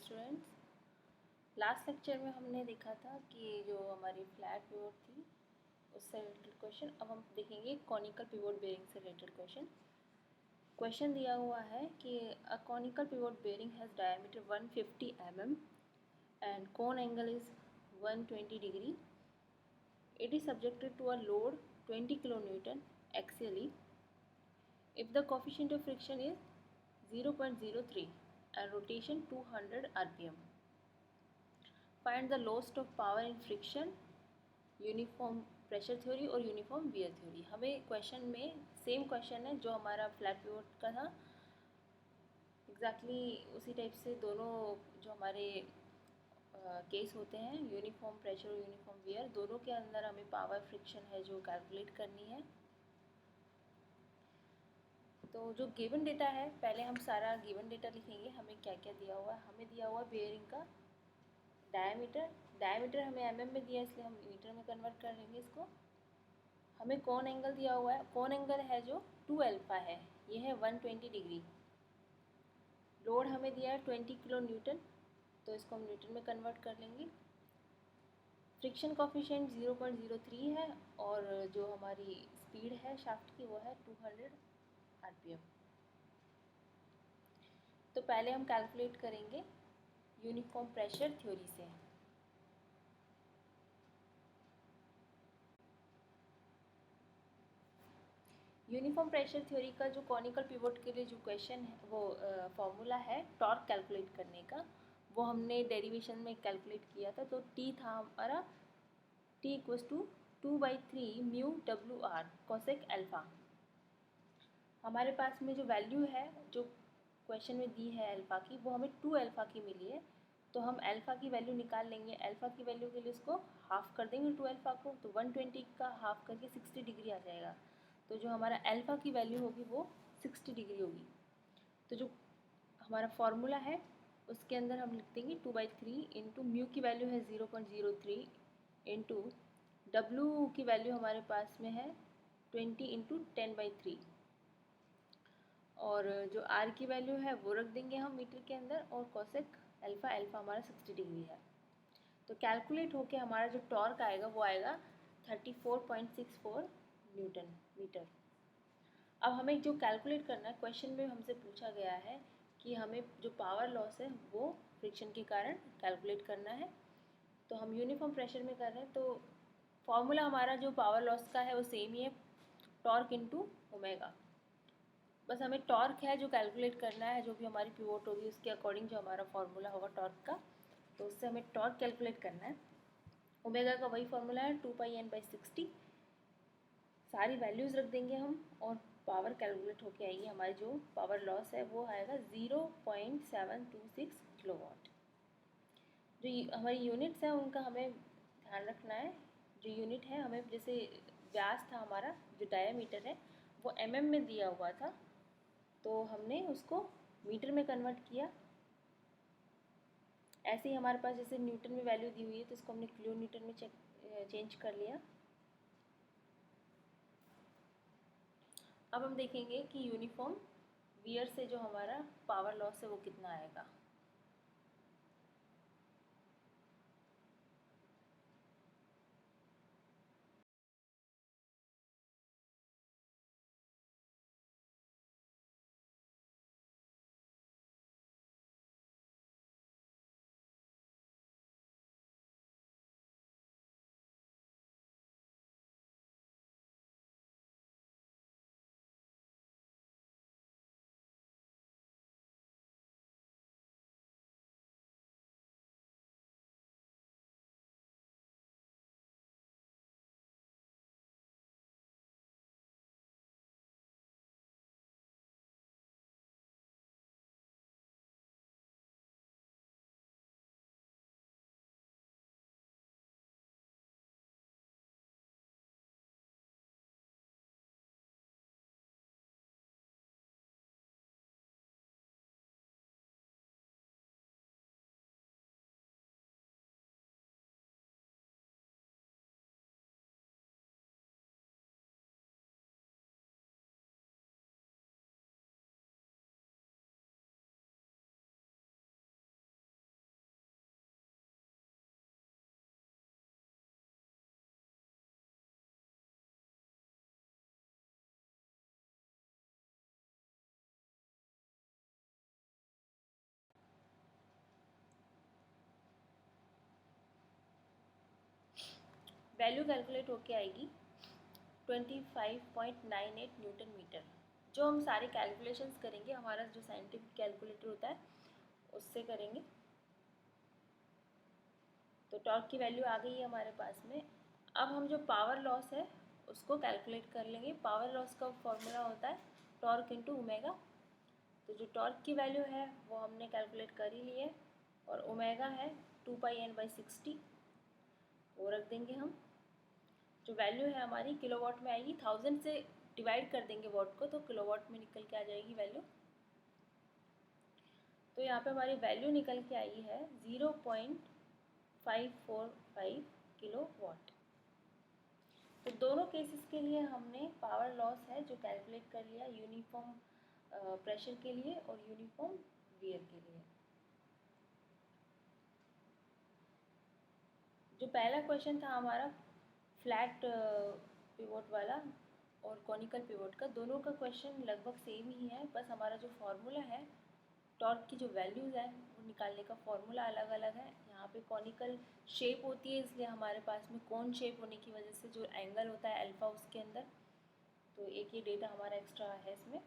Students, last lecture में हमने देखा था कि जो हमारी फ्लैट पिवोट थी उससे रिलेटेड क्वेश्चन। अब हम देखेंगे कॉनिकल पिवोट बेयरिंग से रिलेटेड क्वेश्चन दिया हुआ है कि a conical pivot bearing has diameter 150 mm and cone angle is 120 degree. It is subjected to a load 20 kilonewton axially if the coefficient of friction is 0.03 and rotation 200 rpm. Find the loss of power in friction, uniform pressure theory और uniform wear theory. हमें question में same question है जो हमारा flat pivot का था, exactly उसी type से दोनों जो हमारे केस होते हैं यूनिफॉर्म प्रेशर और यूनिफॉर्म वियर, दोनों के अंदर हमें पावर फ्रिक्शन है जो कैलकुलेट करनी है। तो जो गिवन डेटा है, पहले हम सारा गिवन डेटा लिखेंगे। हमें क्या क्या दिया हुआ है। हमें दिया हुआ बेयरिंग का डायमीटर हमें mm में दिया, इसलिए हम मीटर में कन्वर्ट कर लेंगे इसको। हमें कौन एंगल दिया हुआ है, कौन एंगल है जो 2 अल्फा है, ये है 120 डिग्री। लोड हमें दिया है 20 किलो न्यूटन, तो इसको हम न्यूटन में कन्वर्ट कर लेंगे। फ्रिक्शन कोफिशिएंट 0.03 है और जो हमारी स्पीड है शाफ्ट की वो है 200 आरपीएम। तो पहले हम कैलकुलेट करेंगे यूनिफॉर्म प्रेशर थ्योरी से। यूनिफॉर्म प्रेशर थ्योरी का जो कॉनिकल पिवोट के लिए जो क्वेश्चन है वो फॉर्मूला है टॉर्क कैलकुलेट करने का, वो हमने डेरिवेशन में कैलकुलेट किया था। तो टी था हमारा T equals to 2/3 mu W R cosec alpha. हमारे पास में जो वैल्यू है जो क्वेश्चन में दी है अल्फ़ा की, वो हमें 2 अल्फ़ा की मिली है। तो हम अल्फ़ा की वैल्यू निकाल लेंगे। अल्फ़ा की वैल्यू के लिए इसको हाफ़ कर देंगे 2 अल्फ़ा को, तो 120 का हाफ़ करके 60 डिग्री आ जाएगा। तो जो हमारा अल्फ़ा की वैल्यू होगी वो 60 डिग्री होगी। तो जो हमारा फॉर्मूला है उसके अंदर हम लिख देंगे 2/3 इंटू म्यू की वैल्यू है 0.03 इंटू डब्ल्यू की वैल्यू हमारे पास में है 20 इंटू 10/3 और जो आर की वैल्यू है वो रख देंगे हम मीटर के अंदर, और कोसेक अल्फ़ा हमारा 60 डिग्री है। तो कैलकुलेट होके हमारा जो टॉर्क आएगा वो आएगा 34.64 न्यूटन मीटर। अब हमें जो कैलकुलेट करना है, क्वेश्चन में हमसे पूछा गया है कि हमें जो पावर लॉस है वो फ्रिक्शन के कारण कैलकुलेट करना है। तो हम यूनिफॉर्म प्रेशर में कर रहे हैं, तो फॉर्मूला हमारा जो पावर लॉस का है वो सेम ही है, टॉर्क इंटू ओमेगा। बस हमें टॉर्क है जो कैलकुलेट करना है, जो भी हमारी पिवोट होगी उसके अकॉर्डिंग जो हमारा फॉर्मूला होगा टॉर्क का, तो उससे हमें टॉर्क कैलकुलेट करना है। ओमेगा का वही फॉर्मूला है 2πn/60। सारी वैल्यूज़ रख देंगे हम और पावर कैलकुलेट होके आएगी। हमारी जो पावर लॉस है वो आएगा 0.726 किलोवाट। जो हमारी यूनिट्स हैं उनका हमें ध्यान रखना है। जो यूनिट है हमें, जैसे व्यास था हमारा, जो डायमीटर है वो mm में दिया हुआ था, तो हमने उसको मीटर में कन्वर्ट किया। ऐसे ही हमारे पास जैसे न्यूटन में वैल्यू दी हुई है तो इसको हमने किलो न्यूटन में चेंज कर लिया। अब हम देखेंगे कि यूनिफॉर्म वियर से जो हमारा पावर लॉस है वो कितना आएगा। वैल्यू कैलकुलेट होके आएगी 25.98 न्यूटन मीटर। जो हम सारे कैलकुलेशंस करेंगे हमारा जो साइंटिफिक कैलकुलेटर होता है उससे करेंगे। तो टॉर्क की वैल्यू आ गई है हमारे पास में। अब हम जो पावर लॉस है उसको कैलकुलेट कर लेंगे। पावर लॉस का फॉर्मूला होता है टॉर्क इंटू ओमेगा। तो जो टॉर्क की वैल्यू है वो हमने कैलकुलेट कर ही ली है और ओमेगा है 2πn/60, वो रख देंगे हम। जो वैल्यू है हमारी किलोवाट में आएगी, 1000 से डिवाइड कर देंगे वाट को तो किलोवाट में निकल के आ जाएगी वैल्यू। तो यहाँ पे हमारी वैल्यू निकल के आई है 0.545 किलोवाट। तो दोनों केसेस के लिए हमने पावर लॉस है जो कैलकुलेट कर लिया, यूनिफॉर्म प्रेशर के लिए और यूनिफॉर्म वियर के लिए। जो पहला क्वेश्चन था हमारा फ्लैट पिवोट वाला और कॉनिकल पिवोट का, दोनों का क्वेश्चन लगभग सेम ही है, बस हमारा जो फार्मूला है टॉर्क की जो वैल्यूज़ है वो निकालने का फार्मूला अलग अलग है। यहाँ पे कॉनिकल शेप होती है इसलिए हमारे पास में कोन शेप होने की वजह से जो एंगल होता है अल्फ़ा उसके अंदर, तो एक ये डेटा हमारा एक्स्ट्रा है इसमें।